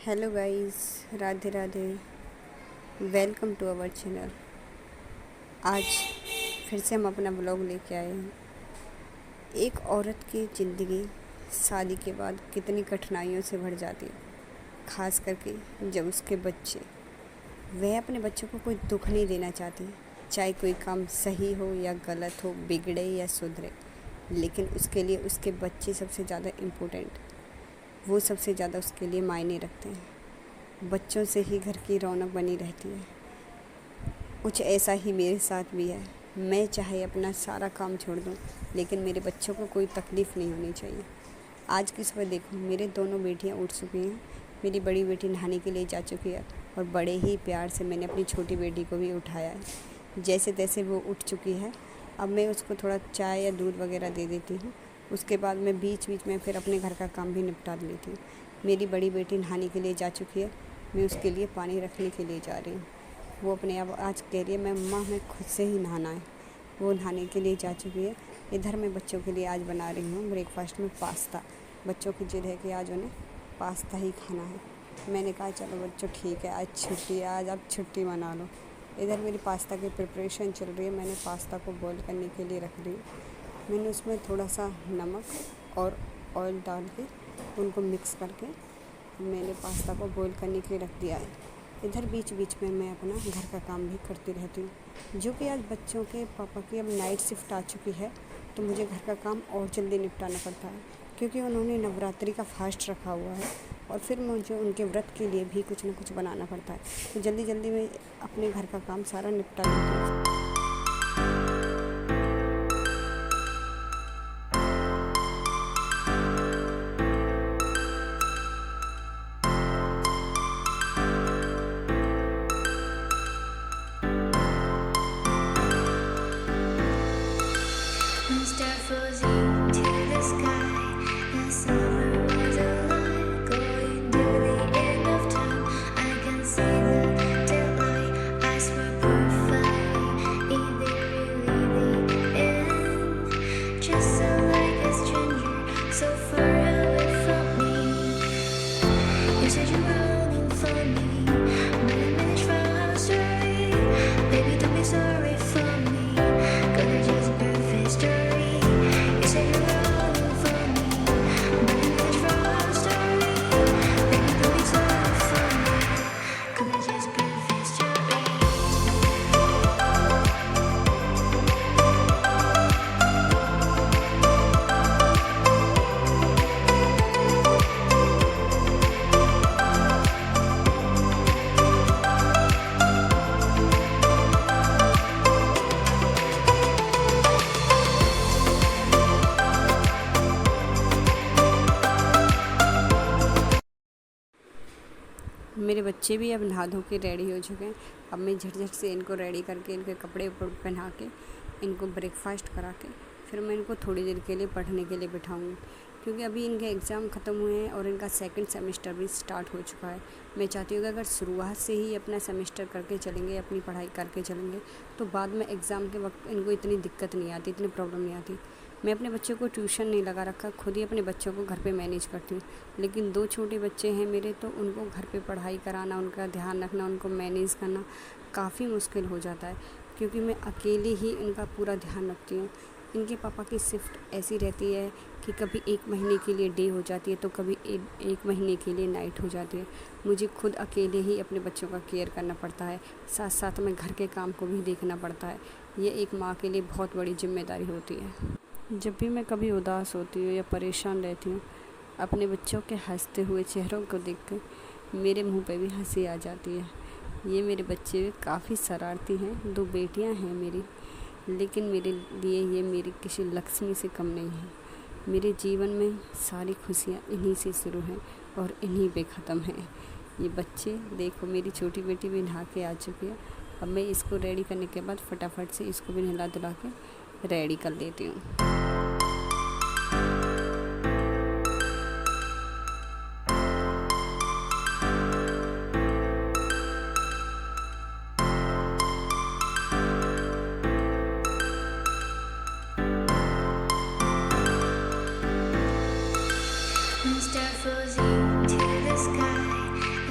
Hello guys, Radhe Radhe. Welcome to our channel. आज फिर से हम अपना ब्लॉग लेके आए हैं। एक औरत की ज़िंदगी शादी के बाद कितनी कठिनाइयों से भर जाती है, ख़ास करके जब उसके बच्चे, वह अपने बच्चों को कोई दुख नहीं देना चाहती, चाहे कोई काम सही हो या गलत हो, बिगड़े या सुधरे, लेकिन उसके लिए उसके बच्चे सबसे ज़्यादा इम्पोर्टेंट, वो सबसे ज़्यादा उसके लिए मायने रखते हैं। बच्चों से ही घर की रौनक बनी रहती है। कुछ ऐसा ही मेरे साथ भी है। मैं चाहे अपना सारा काम छोड़ दूं, लेकिन मेरे बच्चों को कोई तकलीफ़ नहीं होनी चाहिए। आज की सुबह देखो, मेरे दोनों बेटियां उठ चुकी हैं। मेरी बड़ी बेटी नहाने के लिए जा चुकी है और बड़े ही प्यार से मैंने अपनी छोटी बेटी को भी उठाया है। जैसे तैसे वो उठ चुकी है। अब मैं उसको थोड़ा चाय या दूध वगैरह दे देती हूँ। उसके बाद मैं बीच बीच में फिर अपने घर का काम भी निपटा लेती हूँ। मेरी बड़ी बेटी नहाने के लिए जा चुकी है। मैं उसके लिए पानी रखने के लिए जा रही हूँ। वो अपने आप आज कह रही है, मैं अम्मा हमें खुद से ही नहाना है। वो नहाने के लिए जा चुकी है। इधर मैं बच्चों के लिए आज बना रही हूँ ब्रेकफास्ट में पास्ता। बच्चों की जिद है कि आज उन्हें पास्ता ही खाना है। मैंने कहा चलो बच्चों ठीक है, आज छुट्टी है, आज आप छुट्टी मना लो। इधर मेरी पास्ता की प्रिपरेशन चल रही है। मैंने पास्ता को बॉईल करने के लिए रख दी। मैंने उसमें थोड़ा सा नमक और ऑयल डाल के उनको मिक्स करके मैंने पास्ता को बॉईल करने के लिए रख दिया है। इधर बीच बीच में मैं अपना घर का काम भी करती रहती हूँ, जो कि आज बच्चों के पापा की अब नाइट शिफ्ट आ चुकी है, तो मुझे घर का काम और जल्दी निपटाना पड़ता है, क्योंकि उन्होंने नवरात्रि का फास्ट रखा हुआ है और फिर मुझे उनके व्रत के लिए भी कुछ ना कुछ बनाना पड़ता है। तो जल्दी जल्दी मैं अपने घर का काम सारा निपटा लेती हूँ। Star floating to the sky. The summer was alive, going to the end of time. I can see the daylight. Eyes were perfect. Is it really the end? Just so like a stranger, so far away from me. You said you were longing for me, but I managed from our story. Baby, don't be sorry for me, 'cause it's just a perfect story. You said you were longing for me, but I managed from our story. Baby, don't be sorry for me, 'cause it's just a perfect story. मेरे बच्चे भी अब नहा धो के ready हो चुके हैं। अब मैं झट से इनको रेडी करके इनके कपड़े ऊपर पहना के इनको ब्रेकफास्ट करा के फिर मैं इनको थोड़ी देर के लिए पढ़ने के लिए बिठाऊंगी, क्योंकि अभी इनके एग्ज़ाम ख़त्म हुए हैं और इनका सेकंड सेमेस्टर भी स्टार्ट हो चुका है। मैं चाहती हूँ कि अगर शुरुआत से ही अपना सेमेस्टर करके चलेंगे, अपनी पढ़ाई करके चलेंगे, तो बाद में एग्ज़ाम के वक्त इनको इतनी दिक्कत नहीं आती, इतनी प्रॉब्लम नहीं आती। मैं अपने बच्चों को ट्यूशन नहीं लगा रखा, खुद ही अपने बच्चों को घर पे मैनेज करती हूँ। लेकिन 2 छोटे बच्चे हैं मेरे, तो उनको घर पे पढ़ाई कराना, उनका ध्यान रखना, उनको मैनेज करना काफ़ी मुश्किल हो जाता है, क्योंकि मैं अकेले ही इनका पूरा ध्यान रखती हूँ। इनके पापा की शिफ्ट ऐसी रहती है कि कभी 1 महीने के लिए डे हो जाती है, तो कभी 1 महीने के लिए नाइट हो जाती है। मुझे खुद अकेले ही अपने बच्चों का केयर करना पड़ता है, साथ साथ में घर के काम को भी देखना पड़ता है। ये एक माँ के लिए बहुत बड़ी जिम्मेदारी होती है। जब भी मैं कभी उदास होती हूँ या परेशान रहती हूँ, अपने बच्चों के हंसते हुए चेहरों को देखकर मेरे मुंह पे भी हंसी आ जाती है। ये मेरे बच्चे भी काफ़ी शरारती हैं। 2 बेटियां हैं मेरी, लेकिन मेरे लिए ये मेरी किसी लक्ष्मी से कम नहीं है। मेरे जीवन में सारी खुशियाँ इन्हीं से शुरू हैं और इन्हीं पे ख़त्म हैं। ये बच्चे देखो, मेरी छोटी बेटी भी नहा के आ चुकी है। अब मैं इसको रेडी करने के बाद फटाफट से इसको भी नहला धुला के रेडी कर लेती हूँ। Star floating to the sky.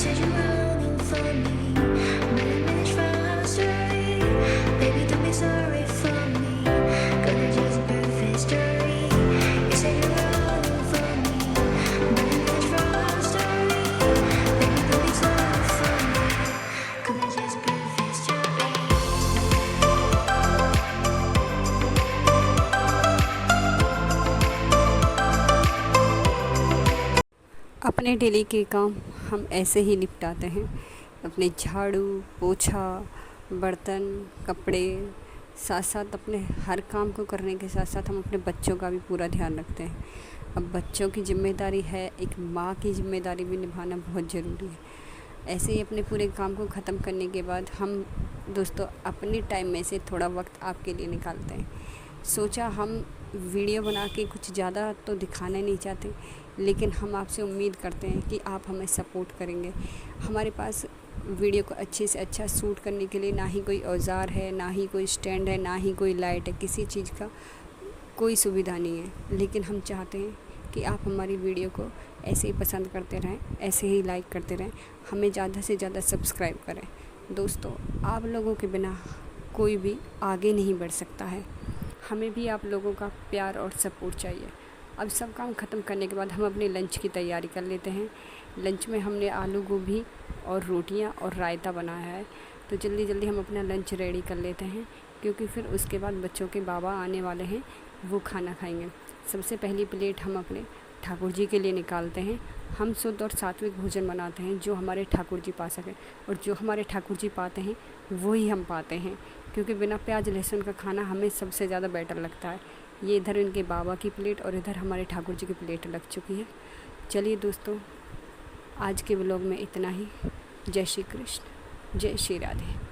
said you're running for me, but I managed for our story. Baby, don't be sorry for me, gonna just birth history. You said you're running for me, but I managed for our story. Baby, don't be sorry for me, gonna just birth history. अपने daily के काम हम ऐसे ही निपटाते हैं। अपने झाड़ू पोछा बर्तन कपड़े साथ साथ अपने हर काम को करने के साथ साथ हम अपने बच्चों का भी पूरा ध्यान रखते हैं। अब बच्चों की जिम्मेदारी है, एक माँ की जिम्मेदारी भी निभाना बहुत ज़रूरी है। ऐसे ही अपने पूरे काम को ख़त्म करने के बाद हम दोस्तों अपने टाइम में से थोड़ा वक्त आपके लिए निकालते हैं। सोचा हम वीडियो बना के कुछ ज़्यादा तो दिखाना नहीं चाहते, लेकिन हम आपसे उम्मीद करते हैं कि आप हमें सपोर्ट करेंगे। हमारे पास वीडियो को अच्छे से अच्छा शूट करने के लिए ना ही कोई औज़ार है, ना ही कोई स्टैंड है, ना ही कोई लाइट है, किसी चीज़ का कोई सुविधा नहीं है। लेकिन हम चाहते हैं कि आप हमारी वीडियो को ऐसे ही पसंद करते रहें, ऐसे ही लाइक करते रहें, हमें ज़्यादा से ज़्यादा सब्सक्राइब करें। दोस्तों, आप लोगों के बिना कोई भी आगे नहीं बढ़ सकता है। हमें भी आप लोगों का प्यार और सपोर्ट चाहिए। अब सब काम ख़त्म करने के बाद हम अपने लंच की तैयारी कर लेते हैं। लंच में हमने आलू गोभी और रोटियां और रायता बनाया है, तो जल्दी जल्दी हम अपना लंच रेडी कर लेते हैं, क्योंकि फिर उसके बाद बच्चों के बाबा आने वाले हैं, वो खाना खाएंगे। सबसे पहली प्लेट हम अपने ठाकुर जी के लिए निकालते हैं। हम शुद्ध और सात्विक भोजन बनाते हैं जो हमारे ठाकुर जी पा सकें, और जो हमारे ठाकुर जी पाते हैं वो ही हम पाते हैं, क्योंकि बिना प्याज लहसुन का खाना हमें सबसे ज़्यादा बेटर लगता है। ये इधर इनके बाबा की प्लेट और इधर हमारे ठाकुर जी की प्लेट लग चुकी है। चलिए दोस्तों, आज के व्लॉग में इतना ही। जय श्री कृष्ण, जय श्री राधे।